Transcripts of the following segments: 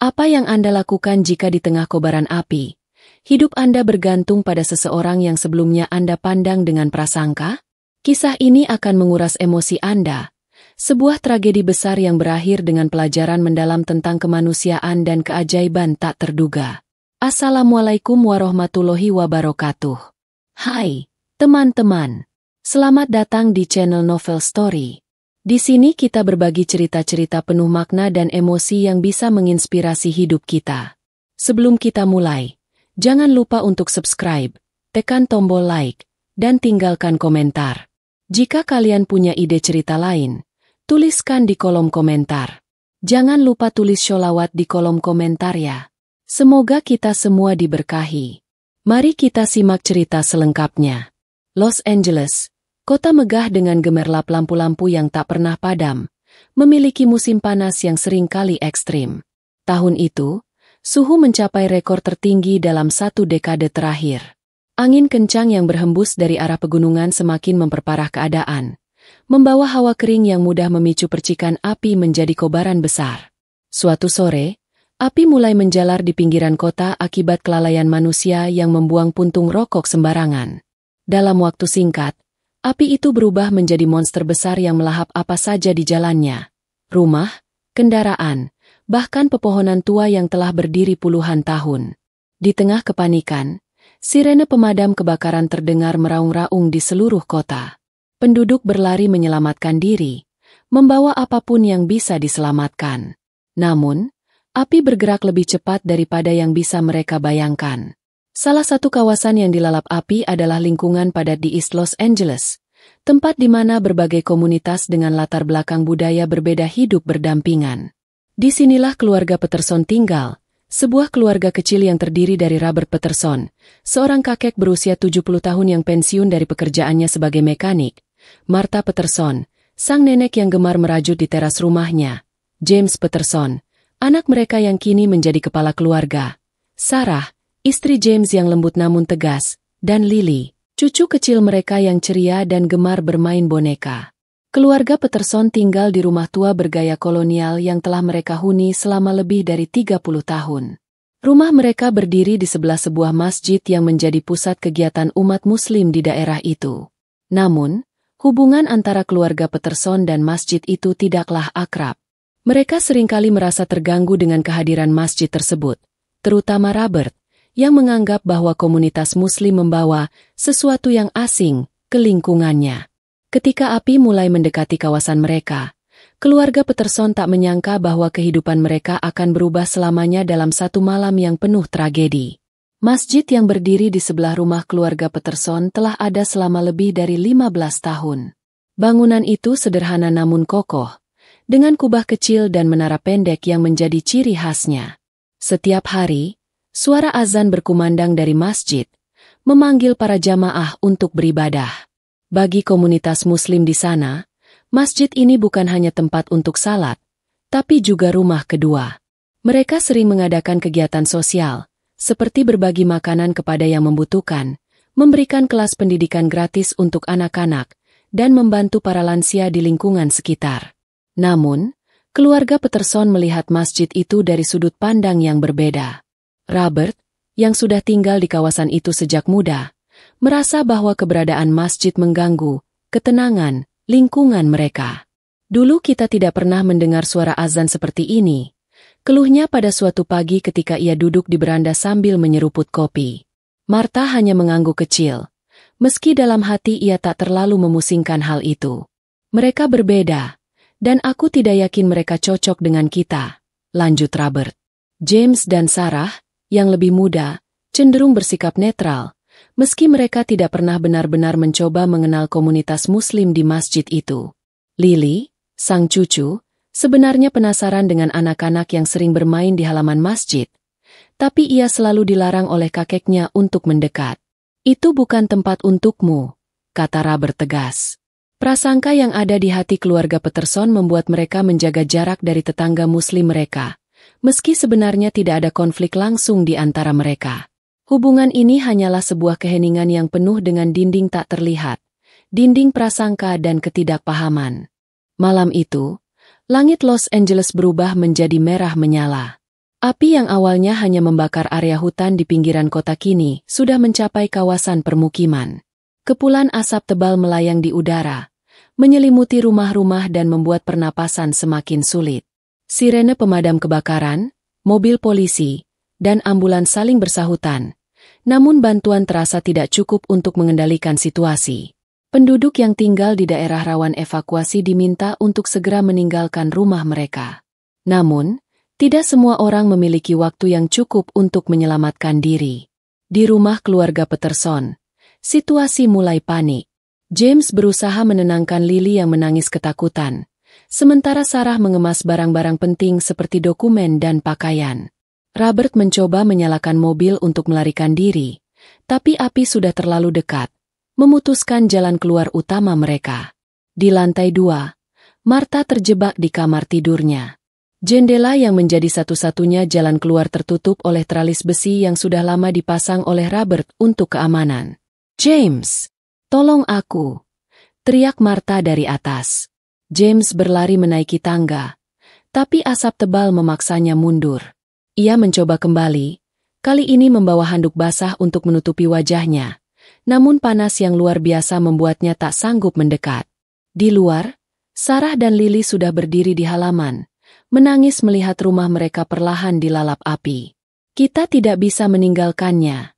Apa yang Anda lakukan jika di tengah kobaran api? Hidup Anda bergantung pada seseorang yang sebelumnya Anda pandang dengan prasangka? Kisah ini akan menguras emosi Anda. Sebuah tragedi besar yang berakhir dengan pelajaran mendalam tentang kemanusiaan dan keajaiban tak terduga. Assalamualaikum warahmatullahi wabarakatuh. Hai, teman-teman. Selamat datang di channel Novel Story. Di sini kita berbagi cerita-cerita penuh makna dan emosi yang bisa menginspirasi hidup kita. Sebelum kita mulai, jangan lupa untuk subscribe, tekan tombol like, dan tinggalkan komentar. Jika kalian punya ide cerita lain, tuliskan di kolom komentar. Jangan lupa tulis sholawat di kolom komentar ya. Semoga kita semua diberkahi. Mari kita simak cerita selengkapnya. Los Angeles, kota megah dengan gemerlap lampu-lampu yang tak pernah padam, memiliki musim panas yang sering kali ekstrim. Tahun itu, suhu mencapai rekor tertinggi dalam satu dekade terakhir. Angin kencang yang berhembus dari arah pegunungan semakin memperparah keadaan, membawa hawa kering yang mudah memicu percikan api menjadi kobaran besar. Suatu sore, api mulai menjalar di pinggiran kota akibat kelalaian manusia yang membuang puntung rokok sembarangan. Dalam waktu singkat, api itu berubah menjadi monster besar yang melahap apa saja di jalannya. Rumah, kendaraan, bahkan pepohonan tua yang telah berdiri puluhan tahun. Di tengah kepanikan, sirene pemadam kebakaran terdengar meraung-raung di seluruh kota. Penduduk berlari menyelamatkan diri, membawa apapun yang bisa diselamatkan. Namun, api bergerak lebih cepat daripada yang bisa mereka bayangkan. Salah satu kawasan yang dilalap api adalah lingkungan padat di East Los Angeles, tempat di mana berbagai komunitas dengan latar belakang budaya berbeda hidup berdampingan. Disinilah keluarga Peterson tinggal, sebuah keluarga kecil yang terdiri dari Robert Peterson, seorang kakek berusia 70 tahun yang pensiun dari pekerjaannya sebagai mekanik, Martha Peterson, sang nenek yang gemar merajut di teras rumahnya, James Peterson, anak mereka yang kini menjadi kepala keluarga, Sarah, istri James yang lembut namun tegas, dan Lily, cucu kecil mereka yang ceria dan gemar bermain boneka. Keluarga Peterson tinggal di rumah tua bergaya kolonial yang telah mereka huni selama lebih dari 30 tahun. Rumah mereka berdiri di sebelah sebuah masjid yang menjadi pusat kegiatan umat muslim di daerah itu. Namun, hubungan antara keluarga Peterson dan masjid itu tidaklah akrab. Mereka seringkali merasa terganggu dengan kehadiran masjid tersebut, terutama Robert, yang menganggap bahwa komunitas muslim membawa sesuatu yang asing ke lingkungannya. Ketika api mulai mendekati kawasan mereka, keluarga Peterson tak menyangka bahwa kehidupan mereka akan berubah selamanya dalam satu malam yang penuh tragedi. Masjid yang berdiri di sebelah rumah keluarga Peterson telah ada selama lebih dari 15 tahun. Bangunan itu sederhana namun kokoh, dengan kubah kecil dan menara pendek yang menjadi ciri khasnya. Setiap hari, suara azan berkumandang dari masjid, memanggil para jamaah untuk beribadah. Bagi komunitas muslim di sana, masjid ini bukan hanya tempat untuk salat, tapi juga rumah kedua. Mereka sering mengadakan kegiatan sosial, seperti berbagi makanan kepada yang membutuhkan, memberikan kelas pendidikan gratis untuk anak-anak, dan membantu para lansia di lingkungan sekitar. Namun, keluarga Peterson melihat masjid itu dari sudut pandang yang berbeda. Robert, yang sudah tinggal di kawasan itu sejak muda, merasa bahwa keberadaan masjid mengganggu ketenangan lingkungan mereka. Dulu kita tidak pernah mendengar suara azan seperti ini, keluhnya pada suatu pagi ketika ia duduk di beranda sambil menyeruput kopi. Martha hanya mengangguk kecil, meski dalam hati ia tak terlalu memusingkan hal itu. Mereka berbeda, dan aku tidak yakin mereka cocok dengan kita, lanjut Robert. James dan Sarah, yang lebih muda, cenderung bersikap netral, meski mereka tidak pernah benar-benar mencoba mengenal komunitas muslim di masjid itu. Lily, sang cucu, sebenarnya penasaran dengan anak-anak yang sering bermain di halaman masjid, tapi ia selalu dilarang oleh kakeknya untuk mendekat. Itu bukan tempat untukmu, kata Robert tegas. Prasangka yang ada di hati keluarga Peterson membuat mereka menjaga jarak dari tetangga muslim mereka. Meski sebenarnya tidak ada konflik langsung di antara mereka. Hubungan ini hanyalah sebuah keheningan yang penuh dengan dinding tak terlihat, dinding prasangka dan ketidakpahaman. Malam itu, langit Los Angeles berubah menjadi merah menyala. Api yang awalnya hanya membakar area hutan di pinggiran kota kini sudah mencapai kawasan permukiman. Kepulan asap tebal melayang di udara, menyelimuti rumah-rumah dan membuat pernapasan semakin sulit. Sirene pemadam kebakaran, mobil polisi, dan ambulans saling bersahutan. Namun bantuan terasa tidak cukup untuk mengendalikan situasi. Penduduk yang tinggal di daerah rawan evakuasi diminta untuk segera meninggalkan rumah mereka. Namun, tidak semua orang memiliki waktu yang cukup untuk menyelamatkan diri. Di rumah keluarga Peterson, situasi mulai panik. James berusaha menenangkan Lily yang menangis ketakutan, sementara Sarah mengemas barang-barang penting seperti dokumen dan pakaian. Robert mencoba menyalakan mobil untuk melarikan diri, tapi api sudah terlalu dekat, memutuskan jalan keluar utama mereka. Di lantai 2, Martha terjebak di kamar tidurnya. Jendela yang menjadi satu-satunya jalan keluar tertutup oleh tralis besi yang sudah lama dipasang oleh Robert untuk keamanan. "James, tolong aku!" teriak Martha dari atas. James berlari menaiki tangga, tapi asap tebal memaksanya mundur. Ia mencoba kembali, kali ini membawa handuk basah untuk menutupi wajahnya, namun panas yang luar biasa membuatnya tak sanggup mendekat. Di luar, Sarah dan Lily sudah berdiri di halaman, menangis melihat rumah mereka perlahan dilalap api. "Kita tidak bisa meninggalkannya,"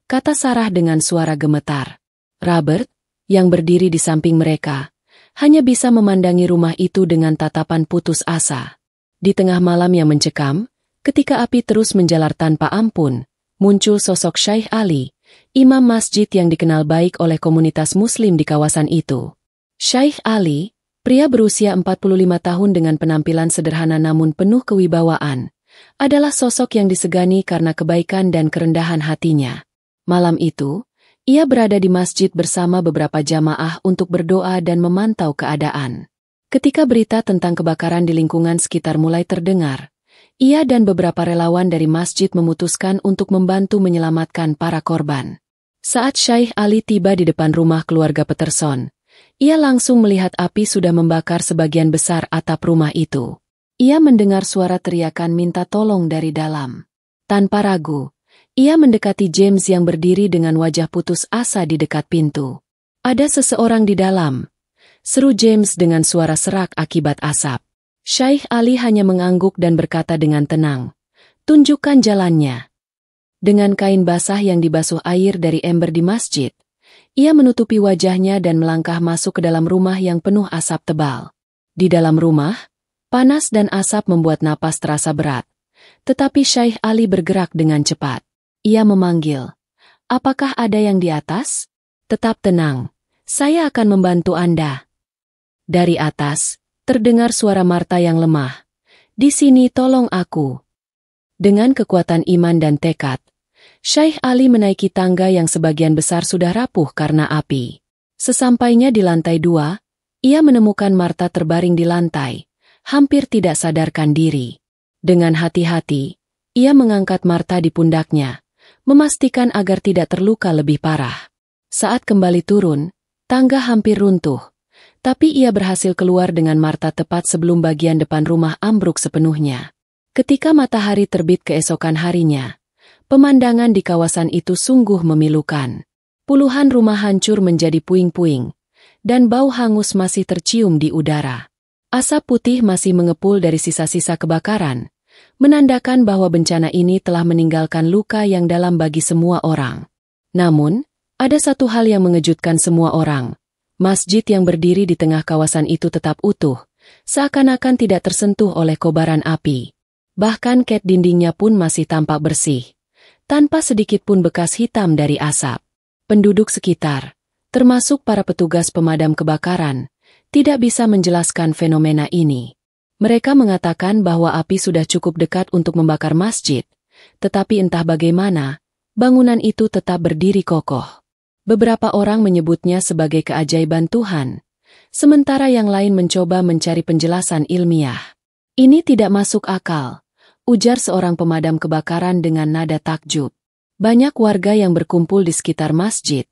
kata Sarah dengan suara gemetar. Robert, yang berdiri di samping mereka, hanya bisa memandangi rumah itu dengan tatapan putus asa. Di tengah malam yang mencekam, ketika api terus menjalar tanpa ampun, muncul sosok Syekh Ali, imam masjid yang dikenal baik oleh komunitas muslim di kawasan itu. Syekh Ali, pria berusia 45 tahun dengan penampilan sederhana namun penuh kewibawaan, adalah sosok yang disegani karena kebaikan dan kerendahan hatinya. Malam itu, ia berada di masjid bersama beberapa jamaah untuk berdoa dan memantau keadaan. Ketika berita tentang kebakaran di lingkungan sekitar mulai terdengar, ia dan beberapa relawan dari masjid memutuskan untuk membantu menyelamatkan para korban. Saat Syekh Ali tiba di depan rumah keluarga Peterson, ia langsung melihat api sudah membakar sebagian besar atap rumah itu. Ia mendengar suara teriakan minta tolong dari dalam. Tanpa ragu, ia mendekati James yang berdiri dengan wajah putus asa di dekat pintu. "Ada seseorang di dalam," seru James dengan suara serak akibat asap. Syekh Ali hanya mengangguk dan berkata dengan tenang, "Tunjukkan jalannya." Dengan kain basah yang dibasuh air dari ember di masjid, ia menutupi wajahnya dan melangkah masuk ke dalam rumah yang penuh asap tebal. Di dalam rumah, panas dan asap membuat napas terasa berat, tetapi Syekh Ali bergerak dengan cepat. Ia memanggil, "Apakah ada yang di atas? Tetap tenang, saya akan membantu Anda." Dari atas, terdengar suara Martha yang lemah. "Di sini tolong aku." Dengan kekuatan iman dan tekad, Syekh Ali menaiki tangga yang sebagian besar sudah rapuh karena api. Sesampainya di lantai 2, ia menemukan Martha terbaring di lantai, hampir tidak sadarkan diri. Dengan hati-hati, ia mengangkat Martha di pundaknya, memastikan agar tidak terluka lebih parah. Saat kembali turun, tangga hampir runtuh, tapi ia berhasil keluar dengan Martha tepat sebelum bagian depan rumah ambruk sepenuhnya. Ketika matahari terbit keesokan harinya, pemandangan di kawasan itu sungguh memilukan. Puluhan rumah hancur menjadi puing-puing, dan bau hangus masih tercium di udara. Asap putih masih mengepul dari sisa-sisa kebakaran, menandakan bahwa bencana ini telah meninggalkan luka yang dalam bagi semua orang. Namun, ada satu hal yang mengejutkan semua orang. Masjid yang berdiri di tengah kawasan itu tetap utuh, seakan-akan tidak tersentuh oleh kobaran api. Bahkan cat dindingnya pun masih tampak bersih, tanpa sedikit pun bekas hitam dari asap. Penduduk sekitar, termasuk para petugas pemadam kebakaran, tidak bisa menjelaskan fenomena ini. Mereka mengatakan bahwa api sudah cukup dekat untuk membakar masjid, tetapi entah bagaimana, bangunan itu tetap berdiri kokoh. Beberapa orang menyebutnya sebagai keajaiban Tuhan, sementara yang lain mencoba mencari penjelasan ilmiah. "Ini tidak masuk akal," ujar seorang pemadam kebakaran dengan nada takjub. Banyak warga yang berkumpul di sekitar masjid,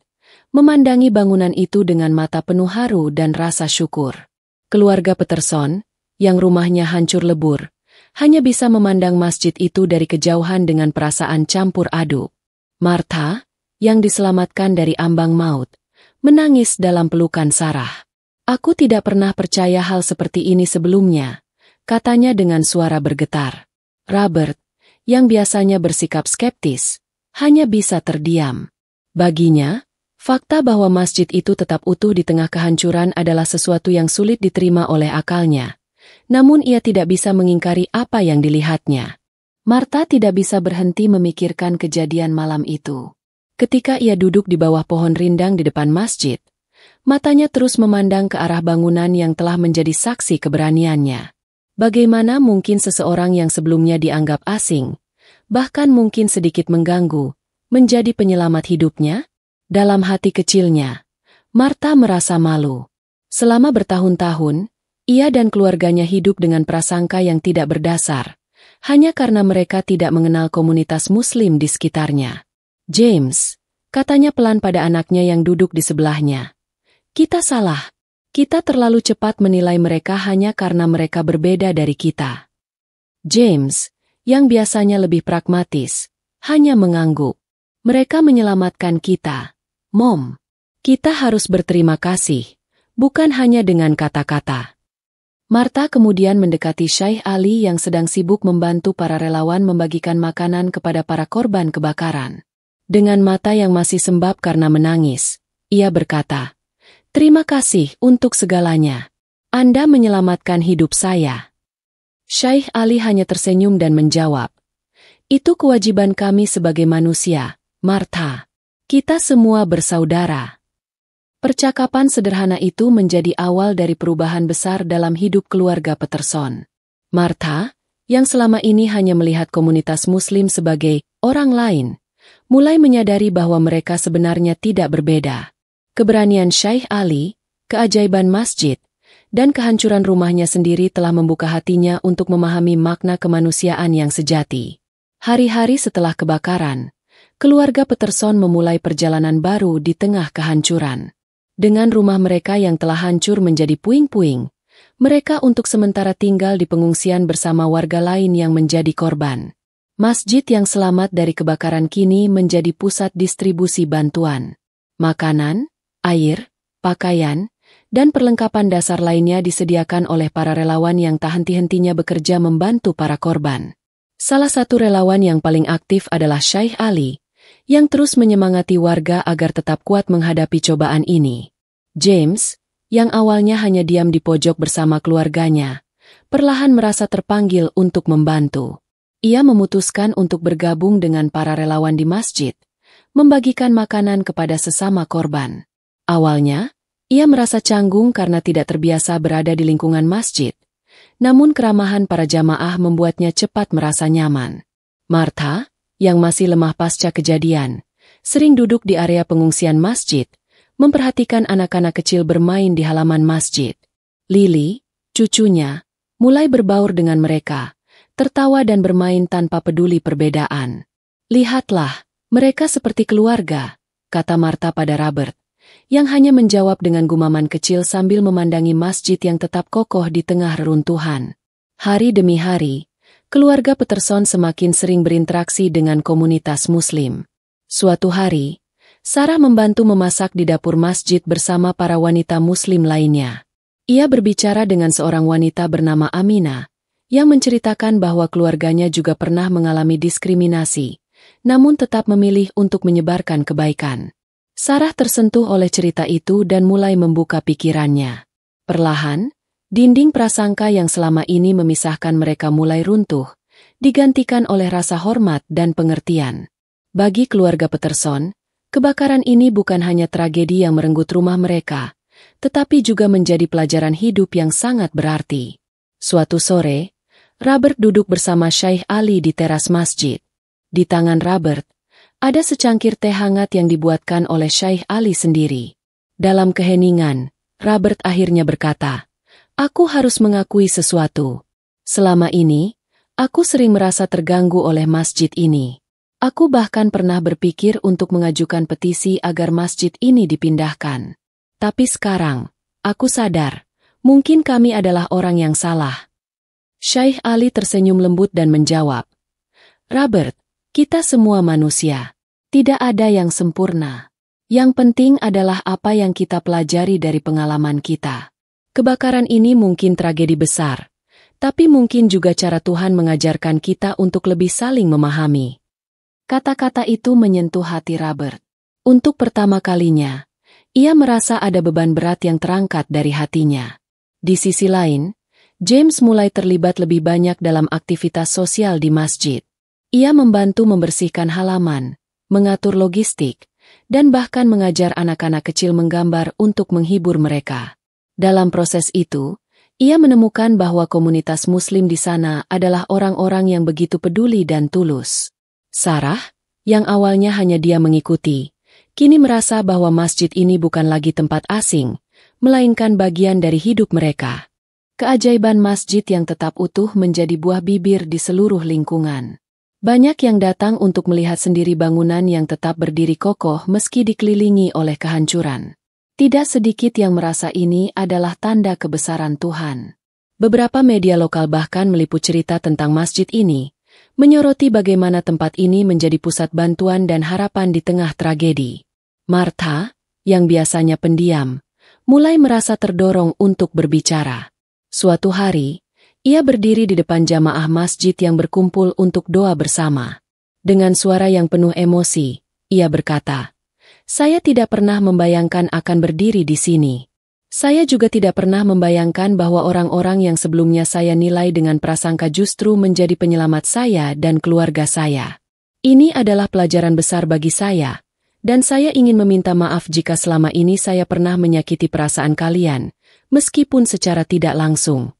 memandangi bangunan itu dengan mata penuh haru dan rasa syukur. Keluarga Peterson, yang rumahnya hancur lebur, hanya bisa memandang masjid itu dari kejauhan dengan perasaan campur aduk. Martha, yang diselamatkan dari ambang maut, menangis dalam pelukan Sarah. "Aku tidak pernah percaya hal seperti ini sebelumnya," katanya dengan suara bergetar. Robert, yang biasanya bersikap skeptis, hanya bisa terdiam. Baginya, fakta bahwa masjid itu tetap utuh di tengah kehancuran adalah sesuatu yang sulit diterima oleh akalnya. Namun ia tidak bisa mengingkari apa yang dilihatnya. Martha tidak bisa berhenti memikirkan kejadian malam itu. Ketika ia duduk di bawah pohon rindang di depan masjid, matanya terus memandang ke arah bangunan yang telah menjadi saksi keberaniannya. Bagaimana mungkin seseorang yang sebelumnya dianggap asing, bahkan mungkin sedikit mengganggu, menjadi penyelamat hidupnya? Dalam hati kecilnya, Martha merasa malu. Selama bertahun-tahun, ia dan keluarganya hidup dengan prasangka yang tidak berdasar, hanya karena mereka tidak mengenal komunitas Muslim di sekitarnya. "James," katanya pelan pada anaknya yang duduk di sebelahnya. "Kita salah. Kita terlalu cepat menilai mereka hanya karena mereka berbeda dari kita." James, yang biasanya lebih pragmatis, hanya mengangguk. "Mereka menyelamatkan kita, Mom. Kita harus berterima kasih, bukan hanya dengan kata-kata." Martha kemudian mendekati Syekh Ali yang sedang sibuk membantu para relawan membagikan makanan kepada para korban kebakaran. Dengan mata yang masih sembab karena menangis, ia berkata, "Terima kasih untuk segalanya. Anda menyelamatkan hidup saya." Syekh Ali hanya tersenyum dan menjawab, "Itu kewajiban kami sebagai manusia, Martha. Kita semua bersaudara." Percakapan sederhana itu menjadi awal dari perubahan besar dalam hidup keluarga Peterson. Martha, yang selama ini hanya melihat komunitas Muslim sebagai orang lain, mulai menyadari bahwa mereka sebenarnya tidak berbeda. Keberanian Syekh Ali, keajaiban masjid, dan kehancuran rumahnya sendiri telah membuka hatinya untuk memahami makna kemanusiaan yang sejati. Hari-hari setelah kebakaran, keluarga Peterson memulai perjalanan baru di tengah kehancuran. Dengan rumah mereka yang telah hancur menjadi puing-puing, mereka untuk sementara tinggal di pengungsian bersama warga lain yang menjadi korban. Masjid yang selamat dari kebakaran kini menjadi pusat distribusi bantuan. Makanan, air, pakaian, dan perlengkapan dasar lainnya disediakan oleh para relawan yang tak henti-hentinya bekerja membantu para korban. Salah satu relawan yang paling aktif adalah Syekh Ali, yang terus menyemangati warga agar tetap kuat menghadapi cobaan ini. James, yang awalnya hanya diam di pojok bersama keluarganya, perlahan merasa terpanggil untuk membantu. Ia memutuskan untuk bergabung dengan para relawan di masjid, membagikan makanan kepada sesama korban. Awalnya, ia merasa canggung karena tidak terbiasa berada di lingkungan masjid, namun keramahan para jamaah membuatnya cepat merasa nyaman. Martha, yang masih lemah pasca kejadian, sering duduk di area pengungsian masjid, memperhatikan anak-anak kecil bermain di halaman masjid. Lily, cucunya, mulai berbaur dengan mereka, tertawa dan bermain tanpa peduli perbedaan. "Lihatlah, mereka seperti keluarga," kata Martha pada Robert, yang hanya menjawab dengan gumaman kecil sambil memandangi masjid yang tetap kokoh di tengah reruntuhan. Hari demi hari, keluarga Peterson semakin sering berinteraksi dengan komunitas Muslim. Suatu hari, Sarah membantu memasak di dapur masjid bersama para wanita Muslim lainnya. Ia berbicara dengan seorang wanita bernama Amina, yang menceritakan bahwa keluarganya juga pernah mengalami diskriminasi, namun tetap memilih untuk menyebarkan kebaikan. Sarah tersentuh oleh cerita itu dan mulai membuka pikirannya. Perlahan, dinding prasangka yang selama ini memisahkan mereka mulai runtuh, digantikan oleh rasa hormat dan pengertian. Bagi keluarga Peterson, kebakaran ini bukan hanya tragedi yang merenggut rumah mereka, tetapi juga menjadi pelajaran hidup yang sangat berarti. Suatu sore, Robert duduk bersama Syekh Ali di teras masjid. Di tangan Robert, ada secangkir teh hangat yang dibuatkan oleh Syekh Ali sendiri. Dalam keheningan, Robert akhirnya berkata, "Aku harus mengakui sesuatu. Selama ini, aku sering merasa terganggu oleh masjid ini. Aku bahkan pernah berpikir untuk mengajukan petisi agar masjid ini dipindahkan. Tapi sekarang, aku sadar, mungkin kami adalah orang yang salah." Syekh Ali tersenyum lembut dan menjawab, Robert, kita semua manusia. Tidak ada yang sempurna. Yang penting adalah apa yang kita pelajari dari pengalaman kita. Kebakaran ini mungkin tragedi besar, tapi mungkin juga cara Tuhan mengajarkan kita untuk lebih saling memahami. Kata-kata itu menyentuh hati Robert. Untuk pertama kalinya, ia merasa ada beban berat yang terangkat dari hatinya. Di sisi lain, James mulai terlibat lebih banyak dalam aktivitas sosial di masjid. Ia membantu membersihkan halaman, mengatur logistik, dan bahkan mengajar anak-anak kecil menggambar untuk menghibur mereka. Dalam proses itu, ia menemukan bahwa komunitas Muslim di sana adalah orang-orang yang begitu peduli dan tulus. Sarah, yang awalnya hanya dia mengikuti, kini merasa bahwa masjid ini bukan lagi tempat asing, melainkan bagian dari hidup mereka. Keajaiban masjid yang tetap utuh menjadi buah bibir di seluruh lingkungan. Banyak yang datang untuk melihat sendiri bangunan yang tetap berdiri kokoh meski dikelilingi oleh kehancuran. Tidak sedikit yang merasa ini adalah tanda kebesaran Tuhan. Beberapa media lokal bahkan meliput cerita tentang masjid ini, menyoroti bagaimana tempat ini menjadi pusat bantuan dan harapan di tengah tragedi. Martha, yang biasanya pendiam, mulai merasa terdorong untuk berbicara. Suatu hari, ia berdiri di depan jamaah masjid yang berkumpul untuk doa bersama. Dengan suara yang penuh emosi, ia berkata, Saya tidak pernah membayangkan akan berdiri di sini. Saya juga tidak pernah membayangkan bahwa orang-orang yang sebelumnya saya nilai dengan prasangka justru menjadi penyelamat saya dan keluarga saya. Ini adalah pelajaran besar bagi saya, dan saya ingin meminta maaf jika selama ini saya pernah menyakiti perasaan kalian, meskipun secara tidak langsung.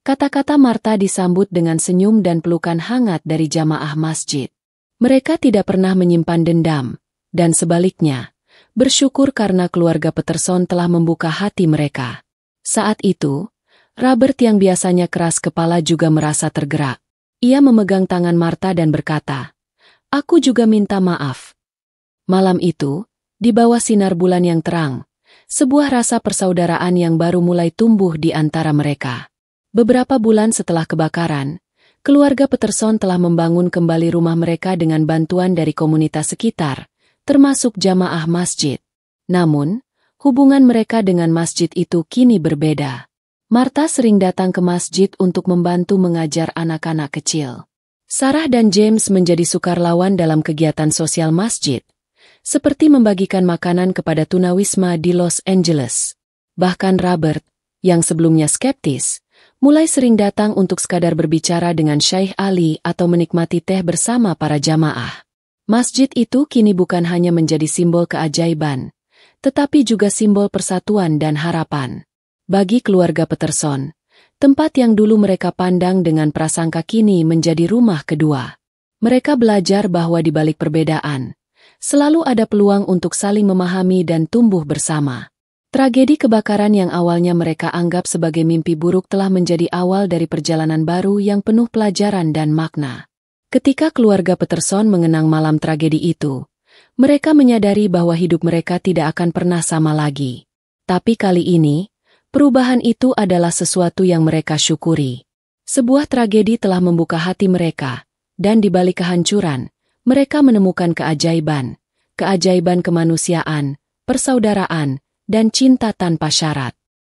Kata-kata Martha disambut dengan senyum dan pelukan hangat dari jamaah masjid. Mereka tidak pernah menyimpan dendam, dan sebaliknya, bersyukur karena keluarga Peterson telah membuka hati mereka. Saat itu, Robert yang biasanya keras kepala juga merasa tergerak. Ia memegang tangan Martha dan berkata, Aku juga minta maaf. Malam itu, di bawah sinar bulan yang terang, sebuah rasa persaudaraan yang baru mulai tumbuh di antara mereka. Beberapa bulan setelah kebakaran, keluarga Peterson telah membangun kembali rumah mereka dengan bantuan dari komunitas sekitar, termasuk jamaah masjid. Namun, hubungan mereka dengan masjid itu kini berbeda. Martha sering datang ke masjid untuk membantu mengajar anak-anak kecil. Sarah dan James menjadi sukarlawan dalam kegiatan sosial masjid, seperti membagikan makanan kepada tunawisma di Los Angeles. Bahkan Robert, yang sebelumnya skeptis, mulai sering datang untuk sekadar berbicara dengan Syekh Ali atau menikmati teh bersama para jamaah. Masjid itu kini bukan hanya menjadi simbol keajaiban, tetapi juga simbol persatuan dan harapan. Bagi keluarga Peterson, tempat yang dulu mereka pandang dengan prasangka kini menjadi rumah kedua. Mereka belajar bahwa di balik perbedaan, selalu ada peluang untuk saling memahami dan tumbuh bersama. Tragedi kebakaran yang awalnya mereka anggap sebagai mimpi buruk telah menjadi awal dari perjalanan baru yang penuh pelajaran dan makna. Ketika keluarga Peterson mengenang malam tragedi itu, mereka menyadari bahwa hidup mereka tidak akan pernah sama lagi. Tapi kali ini, perubahan itu adalah sesuatu yang mereka syukuri. Sebuah tragedi telah membuka hati mereka, dan di balik kehancuran, mereka menemukan keajaiban kemanusiaan, persaudaraan, dan cinta tanpa syarat.